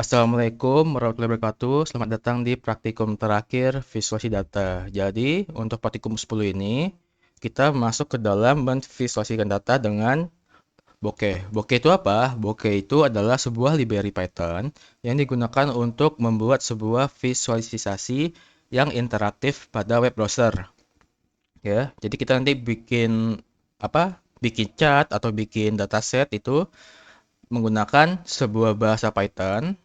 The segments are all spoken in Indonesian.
Assalamualaikum warahmatullahi wabarakatuh. Selamat datang di praktikum terakhir visualisasi data. Jadi, untuk praktikum 10 ini, kita masuk ke dalam memvisualisasikan data dengan Bokeh. Bokeh itu apa? Bokeh itu adalah sebuah library Python yang digunakan untuk membuat sebuah visualisasi yang interaktif pada web browser. Ya, jadi kita nanti bikin apa? Bikin chart atau bikin dataset itu menggunakan sebuah bahasa Python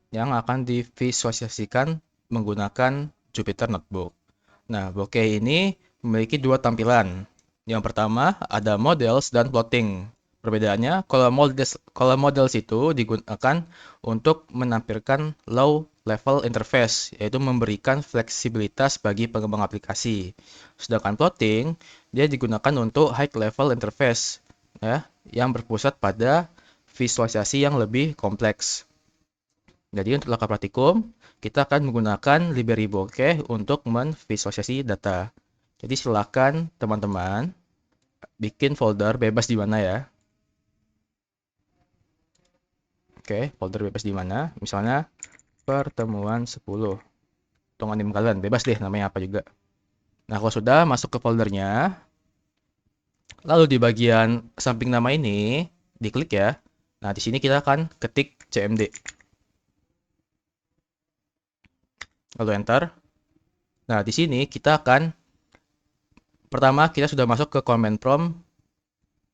yang akan divisualisasikan menggunakan Jupyter Notebook. Nah, Bokeh ini memiliki dua tampilan. Yang pertama ada models dan plotting. Perbedaannya, kalau models itu digunakan untuk menampilkan low level interface, yaitu memberikan fleksibilitas bagi pengembang aplikasi. Sedangkan plotting, dia digunakan untuk high level interface, ya, yang berpusat pada visualisasi yang lebih kompleks. Jadi untuk langkah praktikum, kita akan menggunakan library bokeh untuk memvisualisasi data. Jadi silakan teman-teman bikin folder bebas di mana ya. Oke, folder bebas di mana? Misalnya pertemuan 10. Tong anim kalian, bebas deh namanya apa juga. Nah, kalau sudah masuk ke foldernya, lalu di bagian samping nama ini, diklik ya. Nah, di sini kita akan ketik cmd. Lalu enter. Nah, di sini kita akan pertama kita sudah masuk ke command prompt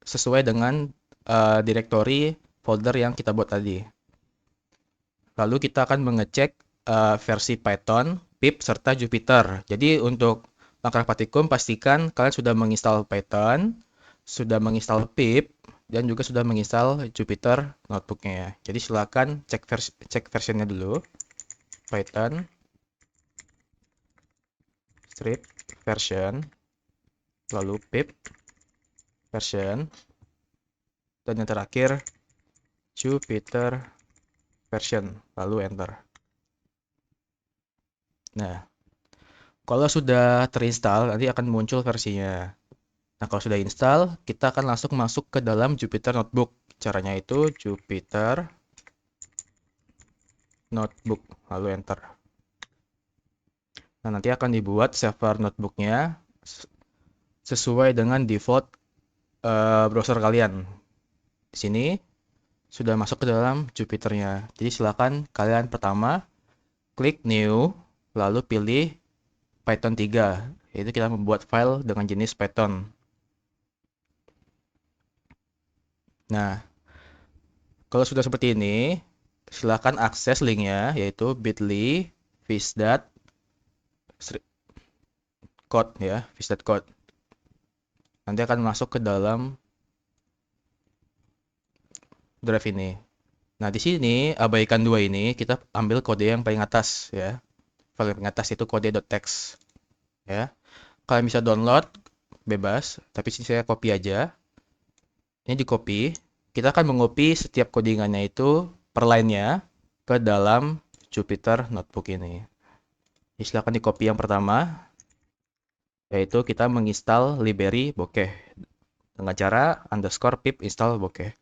sesuai dengan direktori folder yang kita buat tadi. Lalu kita akan mengecek versi Python, pip, serta Jupyter. Jadi untuk langkah praktikum pastikan kalian sudah menginstal Python, sudah menginstal pip, dan juga sudah menginstal Jupyter notebooknya ya. Jadi silakan cek versionnya dulu. Python strip version, lalu pip version, dan yang terakhir Jupyter version, lalu enter. Nah, kalau sudah terinstall, nanti akan muncul versinya. Nah, kalau sudah install, kita akan langsung masuk ke dalam Jupyter Notebook. Caranya itu Jupyter Notebook, lalu enter. Nah, nanti akan dibuat server notebooknya sesuai dengan default browser kalian. Di sini sudah masuk ke dalam Jupyternya. Jadi silakan kalian pertama klik New, lalu pilih Python 3. Yaitu kita membuat file dengan jenis Python. Nah, kalau sudah seperti ini, silakan akses linknya, yaitu bit.ly code ya, code. Nanti akan masuk ke dalam drive ini. Nah, di sini abaikan dua ini, kita ambil kode yang paling atas ya. Paling paling atas itu kode.txt ya. Kalian bisa download bebas, tapi sini saya copy aja. Ini di copy. Kita akan mengopi setiap codingannya itu per line-nya ke dalam Jupyter Notebook ini. Jadi silakan di copy yang pertama, yaitu kita menginstal library bokeh dengan cara underscore pip install bokeh.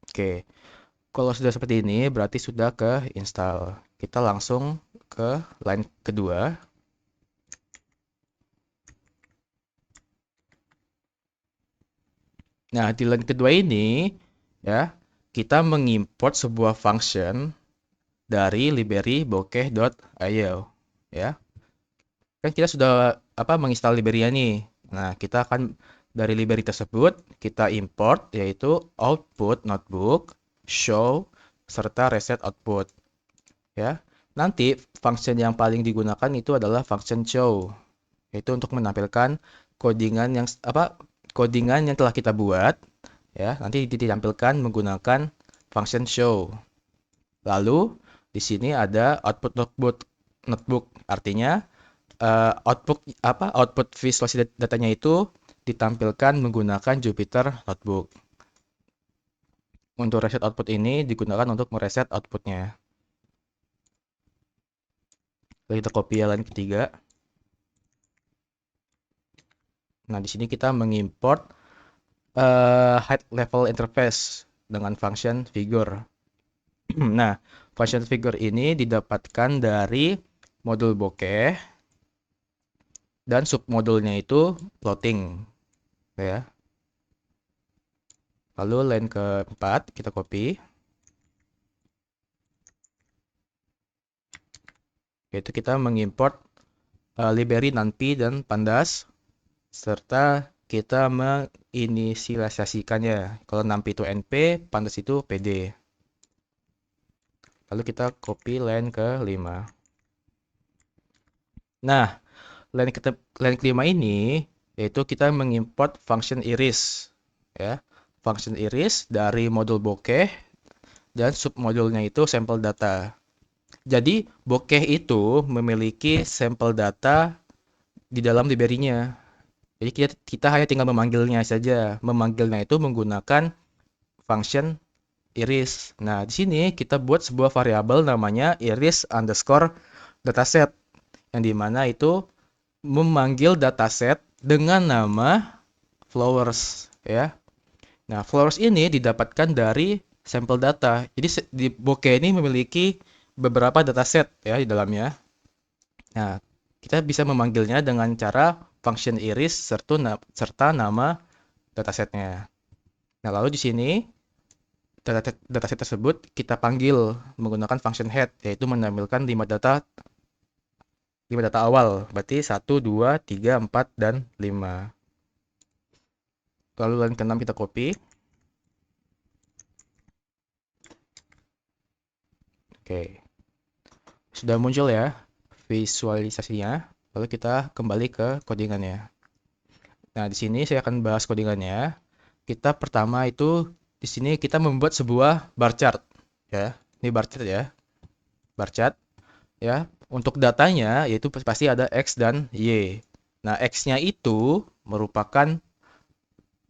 Oke, kalau sudah seperti ini berarti sudah ke install. Kita langsung ke line kedua. Nah, di line kedua ini ya, kita mengimport sebuah function dari library bokeh.io ya. Kan kita sudah menginstal library-nya nih. Nah, kita akan dari library tersebut kita import yaitu output notebook, show, serta reset output ya. Nanti function yang paling digunakan itu adalah function show, yaitu untuk menampilkan codingan yang codingan yang telah kita buat ya, nanti ditampilkan menggunakan function show. Lalu di sini ada output notebook artinya output visualisasi datanya itu ditampilkan menggunakan Jupyter Notebook. Untuk reset output ini digunakan untuk mereset outputnya. Lalu kita copy line ketiga. Nah, di sini kita mengimport high level interface dengan function figure. Nah, function figure ini didapatkan dari modul bokeh dan submodulnya itu floating, ya. Lalu line keempat kita copy, yaitu kita mengimport library NumPy dan Pandas serta kita menginisialisasikannya. Kalau NumPy itu NP, Pandas itu PD. Lalu kita copy line ke-5. Nah, line kelima ini yaitu kita mengimport function iris, ya. Function iris dari modul bokeh dan submodulnya itu sampel data. Jadi bokeh itu memiliki sampel data di dalam library-nya. Jadi kita hanya tinggal memanggilnya saja. Memanggilnya itu menggunakan function iris. Nah, di sini kita buat sebuah variabel namanya iris underscore dataset, yang dimana itu memanggil dataset dengan nama flowers, ya. Nah, flowers ini didapatkan dari sampel data. Jadi di bokeh ini memiliki beberapa dataset ya di dalamnya. Nah, kita bisa memanggilnya dengan cara function iris serta nama datasetnya. Nah, lalu di sini dataset tersebut kita panggil menggunakan function head, yaitu menampilkan 5 data awal, berarti 1, 2, 3, 4, dan 5. Lalu line ke-6 kita copy. Oke, sudah muncul ya visualisasinya. Lalu kita kembali ke codingannya. Nah, di sini saya akan bahas codingannya. Kita pertama itu di sini kita membuat sebuah bar chart, ya. Ini bar chart ya. Bar chart ya. Untuk datanya yaitu pasti ada X dan Y. Nah, X-nya itu merupakan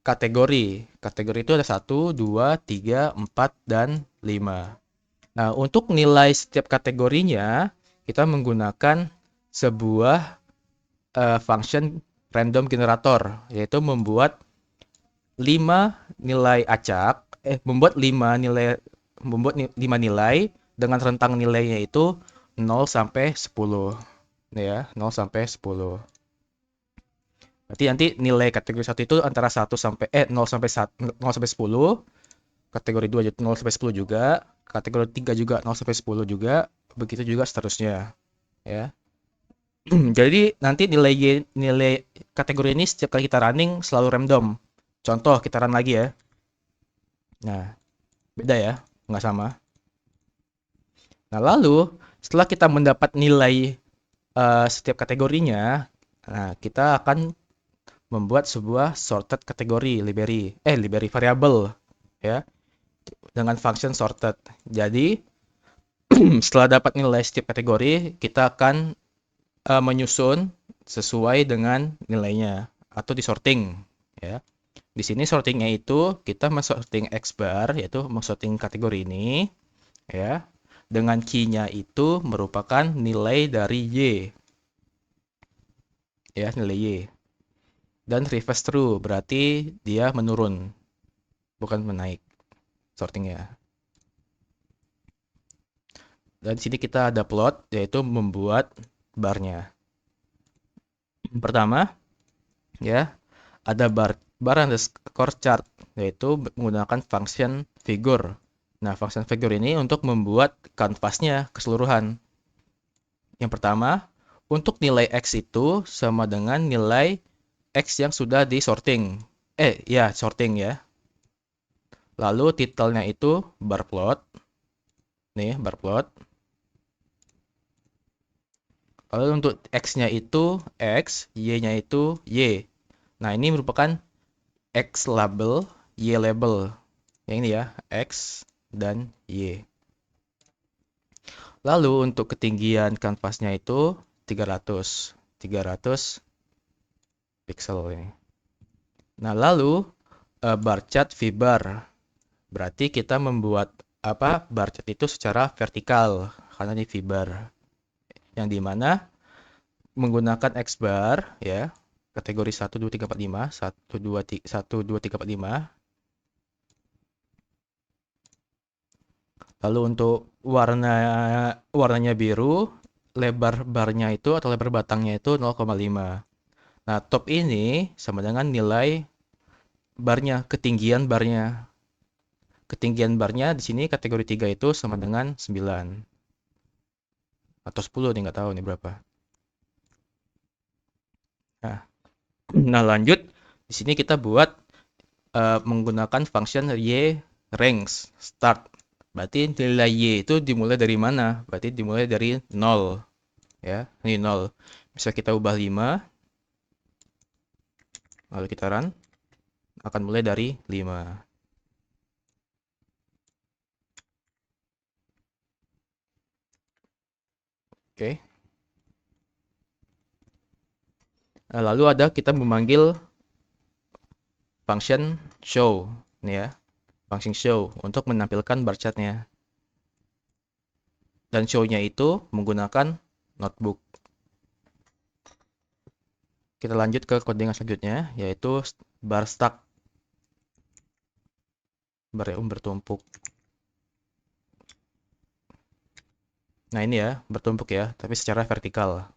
kategori. Kategori itu ada 1, 2, 3, 4, dan 5. Nah, untuk nilai setiap kategorinya, kita menggunakan sebuah function random generator, yaitu membuat 5 nilai acak, membuat 5 nilai dengan rentang nilainya itu 0 sampai 10. Ya, 0 sampai 10. Berarti nanti nilai kategori 1 itu antara 0 sampai 0 sampai 10, kategori 2 0 sampai 10 juga, kategori 3 juga 0 sampai 10 juga, begitu juga seterusnya, ya. Jadi nanti nilai kategori ini setiap kali kita running selalu random. Contoh kita run lagi ya. Nah, beda ya, nggak sama. Nah, lalu setelah kita mendapat nilai setiap kategorinya, nah kita akan membuat sebuah sorted kategori library variable ya dengan function sorted. Jadi setelah dapat nilai setiap kategori, kita akan menyusun sesuai dengan nilainya atau disorting ya. Di sini sortingnya itu kita men-sorting X bar, yaitu men-sorting kategori ini ya. Dengan key-nya itu merupakan nilai dari Y. Ya, nilai Y. Dan reverse true berarti dia menurun, bukan menaik sortingnya. Dan di sini kita ada plot, yaitu membuat barnya. Pertama, ya, ada bar underscore chart, yaitu menggunakan function figure. Nah, function figure ini untuk membuat kanvasnya keseluruhan. Yang pertama, untuk nilai X itu sama dengan nilai X yang sudah disorting. Sorting ya. Lalu titelnya itu bar plot. Nih, bar plot. Lalu untuk X-nya itu X, Y-nya itu Y. Nah, ini merupakan X label, Y label. Yang ini ya, X dan Y. Lalu untuk ketinggian kanvasnya itu 300 pixel ini. Nah, lalu bar chart vbar. Berarti kita membuat bar chart itu secara vertikal karena ini vbar. Yang dimana menggunakan X bar ya, kategori 1 2 3 4 5, 1 2 3 4 5. Lalu untuk warnanya biru, lebar barnya itu atau lebar batangnya itu 0,5. Nah, top ini sama dengan nilai barnya, ketinggian barnya. Ketinggian barnya di sini kategori 3 itu sama dengan 9. Atau 10 nih, nggak tahu nih berapa. Nah, nah lanjut. Di sini kita buat menggunakan function y range start. Berarti nilai y itu dimulai dari mana? Berarti dimulai dari 0. Ya, ini 0. Bisa kita ubah 5, lalu kita run. Akan mulai dari 5. Oke. Nah, lalu ada kita memanggil function show. Ini ya, function show untuk menampilkan bar chartnya. Dan show-nya itu menggunakan notebook. Kita lanjut ke codingan selanjutnya, yaitu bar stack. Bar yang bertumpuk. Nah ini ya, bertumpuk ya, tapi secara vertikal.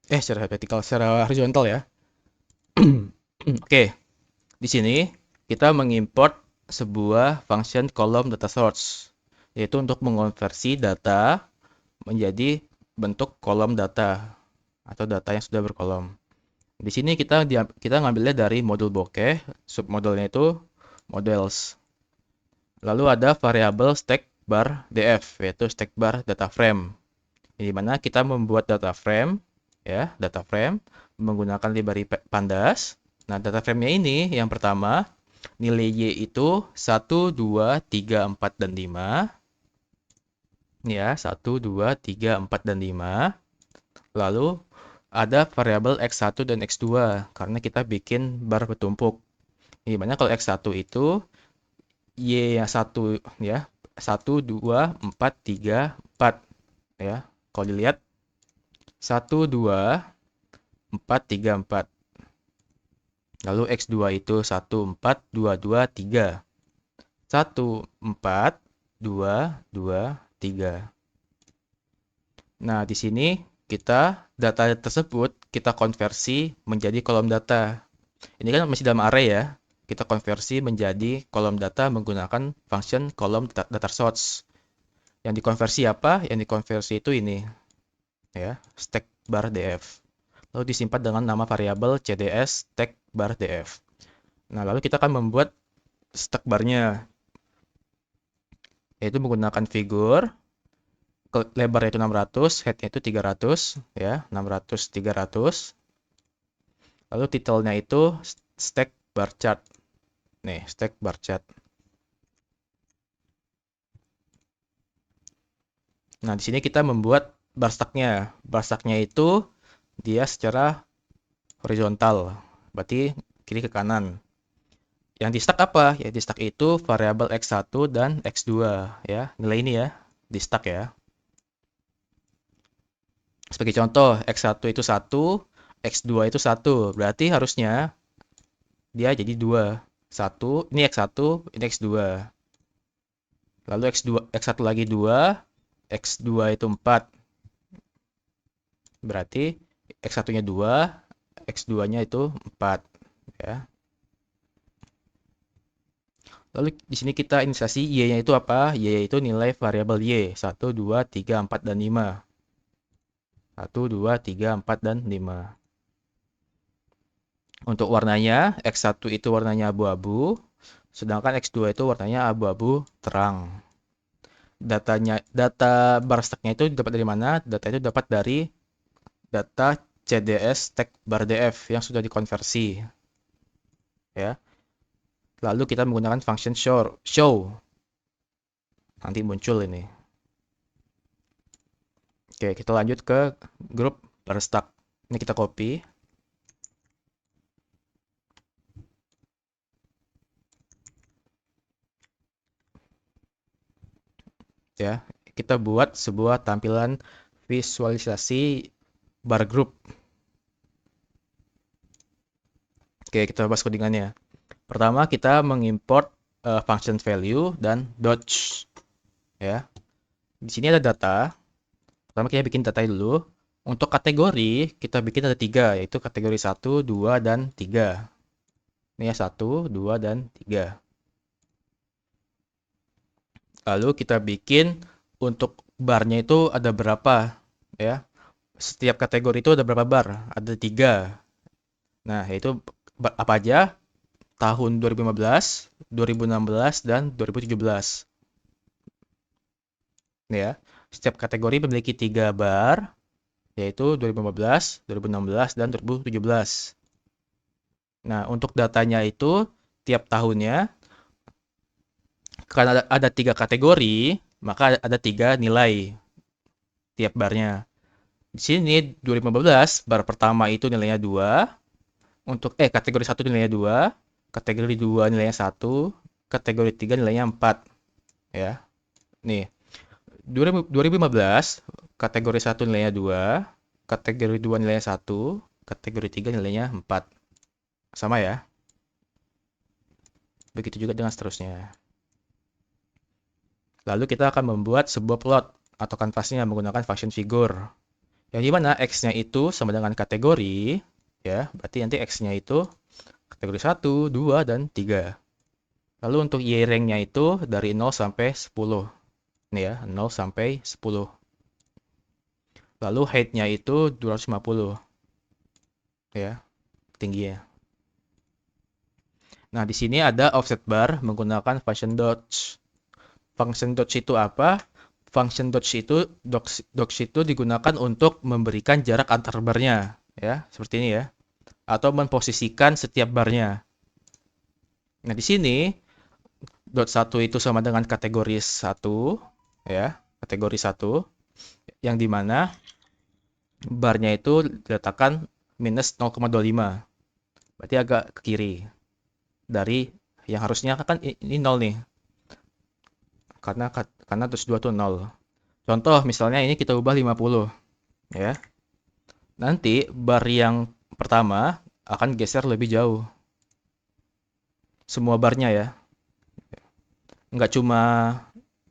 Secara vertikal, secara horizontal ya. Oke, di sini kita mengimport sebuah function column data source, yaitu untuk mengonversi data menjadi bentuk kolom data atau data yang sudah berkolom. Di sini kita ngambilnya dari modul bokeh, submodulnya itu models. Lalu ada variabel stack bar df, yaitu stack bar data frame. Di mana kita membuat data frame, ya, data frame menggunakan library pandas. Nah, data frame-nya ini yang pertama, nilai y itu 1, 2, 3, 4, dan 5. Ya, 1, 2, 3, 4, dan 5. Lalu ada variabel x1 dan x2 karena kita bikin bar bertumpuk. Di mana kalau x1 itu y yang 1 ya, 1, 2, 4, 3, 4 ya. Kalau dilihat 1, 2, 4, 3, 4. Lalu x2 itu 1, 4, 2, 2, 3. 1, 4, 2, 2, 3. Nah, di sini data tersebut kita konversi menjadi kolom data. Ini kan masih dalam array ya. Kita konversi menjadi kolom data menggunakan function kolom data source. Yang dikonversi apa? Yang dikonversi itu ini ya, stack bar df. Lalu disimpan dengan nama variabel cds stack bar df. Nah, lalu kita akan membuat stack barnya, yaitu menggunakan figur, lebarnya itu 600, headnya itu 300, ya, 600, 300. Lalu titelnya itu stack bar chart. Nih, stack bar chart. Nah, di sini kita membuat bar stack-nya. Bar stack-nya itu dia secara horizontal, berarti kiri ke kanan. Yang di stack apa? Ya di stack itu variabel x1 dan x2 ya. Nilai ini ya, di stack ya. Sebagai contoh, x1 itu 1, x2 itu 1. Berarti harusnya dia jadi 2. 1, ini x1, ini x2. Lalu x1 lagi 2, x2 itu 4. Berarti x1-nya 2, x2-nya itu 4 ya. Lalu di sini kita inisiasi y-nya itu apa? Y itu nilai variabel y, 1, 2, 3, 4, dan 5. 1, 2, 3, 4, dan 5. Untuk warnanya, X1 itu warnanya abu-abu, sedangkan X2 itu warnanya abu-abu terang. Data bar stack-nya itu dapat dari mana? Data itu dapat dari data CDS stack bar df yang sudah dikonversi. Ya. Lalu kita menggunakan function show. Nanti muncul ini. Oke, kita lanjut ke grup bar stack. Ini kita copy. Ya, kita buat sebuah tampilan visualisasi bar group. Oke, kita bahas codingannya. Pertama, kita mengimport function value dan dodge. Ya, di sini ada data. Pertama kita bikin data dulu. Untuk kategori, kita bikin ada 3, yaitu kategori 1, 2, dan 3. Ini ya 1, 2, dan 3. Lalu kita bikin untuk barnya itu ada berapa, ya. Setiap kategori itu ada berapa bar? Ada 3. Nah, yaitu apa aja? Tahun 2015, 2016, dan 2017. Ya, setiap kategori memiliki 3 bar, yaitu 2015, 2016, dan 2017. Nah, untuk datanya itu tiap tahunnya, karena ada 3 kategori, maka ada 3 nilai tiap barnya. Di sini 2015, bar pertama itu nilainya 2, untuk kategori 1 nilainya 2, kategori 2 nilainya 1, kategori 3 nilainya 4. Ya, nih, 2015, kategori 1 nilainya 2, kategori 2 nilainya 1, kategori 3 nilainya 4. Sama ya. Begitu juga dengan seterusnya. Lalu kita akan membuat sebuah plot atau kanvasnya menggunakan function figure. Yang dimana X-nya itu sama dengan kategori, ya, berarti nanti X-nya itu kategori 1, 2, dan 3. Lalu untuk Y-rank-nya itu dari 0 sampai 10. Ini ya, 0 sampai 10. Lalu height-nya itu 250. Ya, tingginya. Nah, di sini ada offset bar menggunakan function dodge. Function dodge itu apa? Function dodge itu digunakan untuk memberikan jarak antar barnya, ya, seperti ini ya, atau memposisikan setiap barnya. Nah, di sini dot 1 itu sama dengan kategori 1, ya, kategori 1, yang dimana barnya itu diletakkan minus 0,25. Berarti agak ke kiri dari yang harusnya kan ini 0 nih. Karena terus 2 tuh 0. Contoh misalnya ini kita ubah 50, ya. Nanti bar yang pertama akan geser lebih jauh. Semua barnya ya. Nggak cuma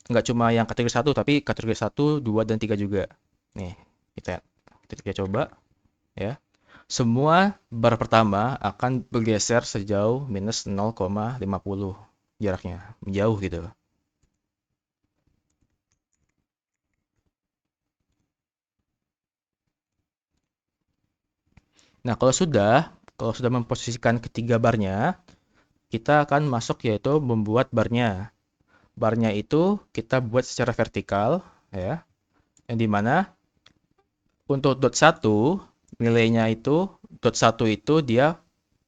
nggak cuma yang kategori 1 tapi kategori 1, 2, dan 3 juga. Nih, kita coba ya. Semua bar pertama akan bergeser sejauh minus 0,50 jaraknya, jauh gitu. Nah, kalau sudah memposisikan ketiga barnya, kita akan masuk yaitu membuat barnya. Barnya itu kita buat secara vertikal, ya. Yang dimana untuk dot 1 nilainya itu dot 1 itu dia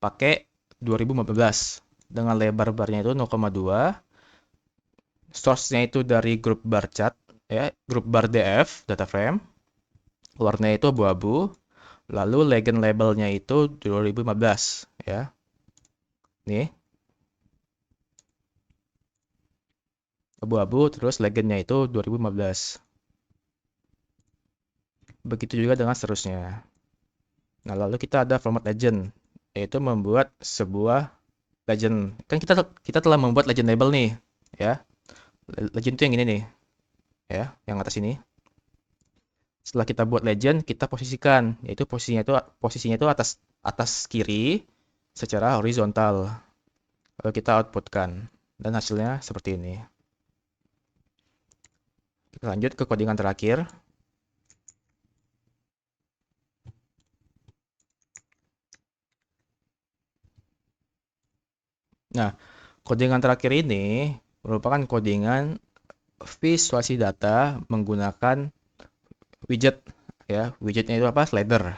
pakai 2015 dengan lebar barnya itu 0,2. Source-nya itu dari grup bar chart, ya, grup bar DF data frame. Warnanya itu abu-abu. Lalu legend labelnya itu 2015, ya. Nih, abu-abu terus legendnya itu 2015. Begitu juga dengan seterusnya. Nah, lalu kita ada format legend, yaitu membuat sebuah legend. Kan kita telah membuat legend label nih, ya. Legend itu yang ini nih, ya, yang atas ini. Setelah kita buat legend, kita posisikan, yaitu posisinya itu atas atas kiri secara horizontal. Lalu kita outputkan dan hasilnya seperti ini. Kita lanjut ke codingan terakhir. Nah, codingan terakhir ini merupakan codingan visualisasi data menggunakan widget, ya. Widgetnya itu apa? Slider.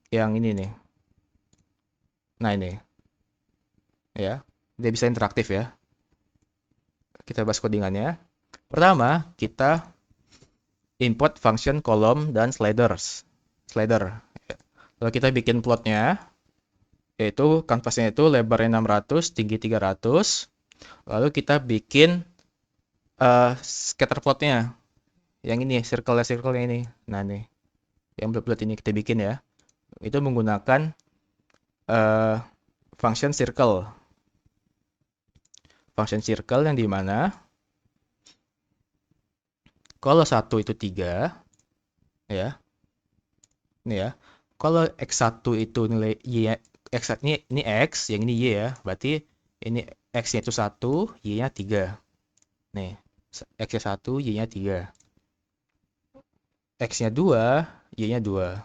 Yang ini nih. Nah, ini, ya. Dia bisa interaktif ya. Kita bahas codingannya. Pertama, kita import function column dan slider. Lalu kita bikin plotnya, yaitu kanvasnya itu lebarnya 600, tinggi 300. Lalu kita bikin scatter plotnya. Yang ini, circle-nya ini. Nah, nih. Yang bulat-bulat ini kita bikin ya. Itu menggunakan eh, function circle. Function circle yang dimana kalau 1 itu 3, ya, ini ya. Kalau X1 itu nilai Y, X, ini X, yang ini Y ya. Berarti ini X-nya itu 1, Y-nya 3. Nih, X-nya 1, Y-nya 3. X-nya 2, Y-nya 2.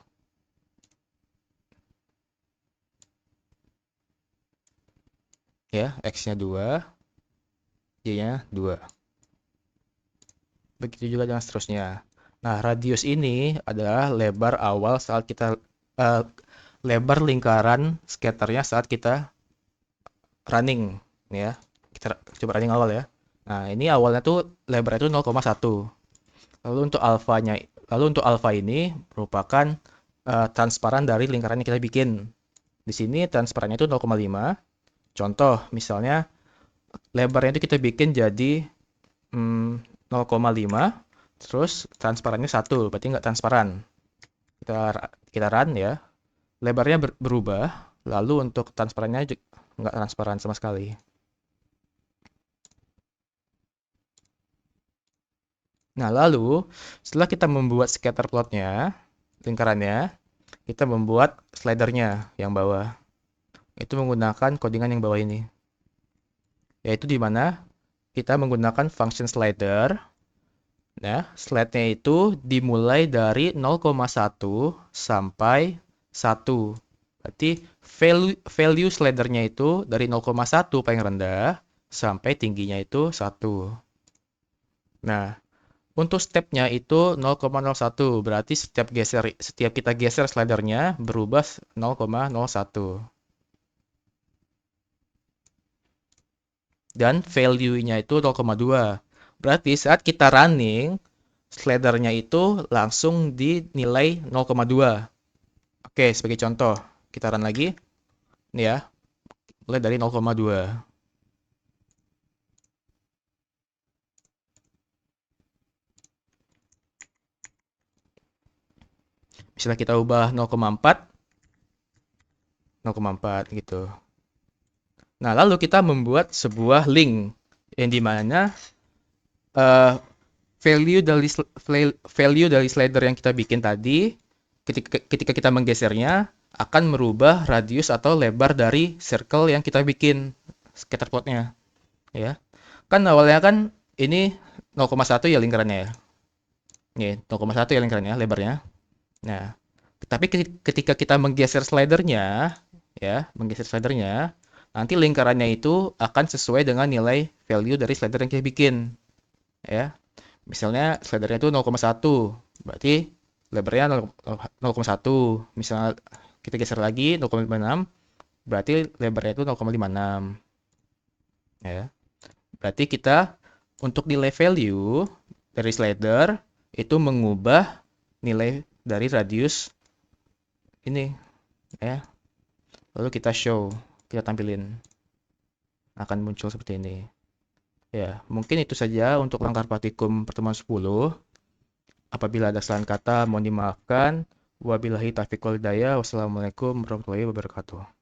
Ya, X-nya 2, Y-nya 2. Begitu juga dengan seterusnya. Nah, radius ini adalah lebar awal saat kita eh, lebar lingkaran scatternya saat kita running, nih ya. Kita coba running awal ya. Nah, ini awalnya tuh lebarnya itu 0,1. Lalu untuk alfanya, lalu untuk alfa ini merupakan transparan dari lingkaran yang kita bikin. Di sini transparannya itu 0,5. Contoh, misalnya lebarnya itu kita bikin jadi 0,5, terus transparannya 1, berarti nggak transparan. Kita run ya, lebarnya berubah, lalu untuk transparannya nggak transparan sama sekali. Nah, lalu setelah kita membuat scatter plotnya, lingkarannya, kita membuat slidernya yang bawah. Itu menggunakan codingan yang bawah ini. Yaitu di mana kita menggunakan function slider. Nah, slide-nya itu dimulai dari 0,1 sampai 1. Berarti value slidernya itu dari 0,1 paling rendah sampai tingginya itu 1. Nah, untuk stepnya itu 0,01. Berarti setiap kita geser slidernya berubah 0,01. Dan value-nya itu 0,2. Berarti saat kita running, slidernya itu langsung dinilai 0,2. Oke, sebagai contoh, kita run lagi. Ini ya, mulai dari 0,2. Misalnya kita ubah 0,4, 0,4 gitu. Nah, lalu kita membuat sebuah link yang dimana uh, value dari slider yang kita bikin tadi, ketika kita menggesernya, akan merubah radius atau lebar dari circle yang kita bikin scatter plotnya, ya. Kan awalnya kan ini 0,1 ya lingkarannya ya. Nih, 0,1 ya lingkarannya, lebarnya. Nah, tapi ketika kita menggeser slidernya, ya, menggeser slidernya, nanti lingkarannya itu akan sesuai dengan nilai value dari slider yang kita bikin, ya. Misalnya slidernya itu 0,1, berarti lebarnya 0,1. Misalnya kita geser lagi 0,56, berarti lebarnya itu 0,56, ya. Berarti kita untuk nilai value dari slider itu mengubah nilai dari radius ini, ya. Lalu kita show, kita tampilin, akan muncul seperti ini. Ya, mungkin itu saja untuk langkah praktikum pertemuan 10. Apabila ada kesalahan kata, mohon dimaafkan. Wabillahi taufiq wal hidayah. Wassalamualaikum warahmatullahi wabarakatuh.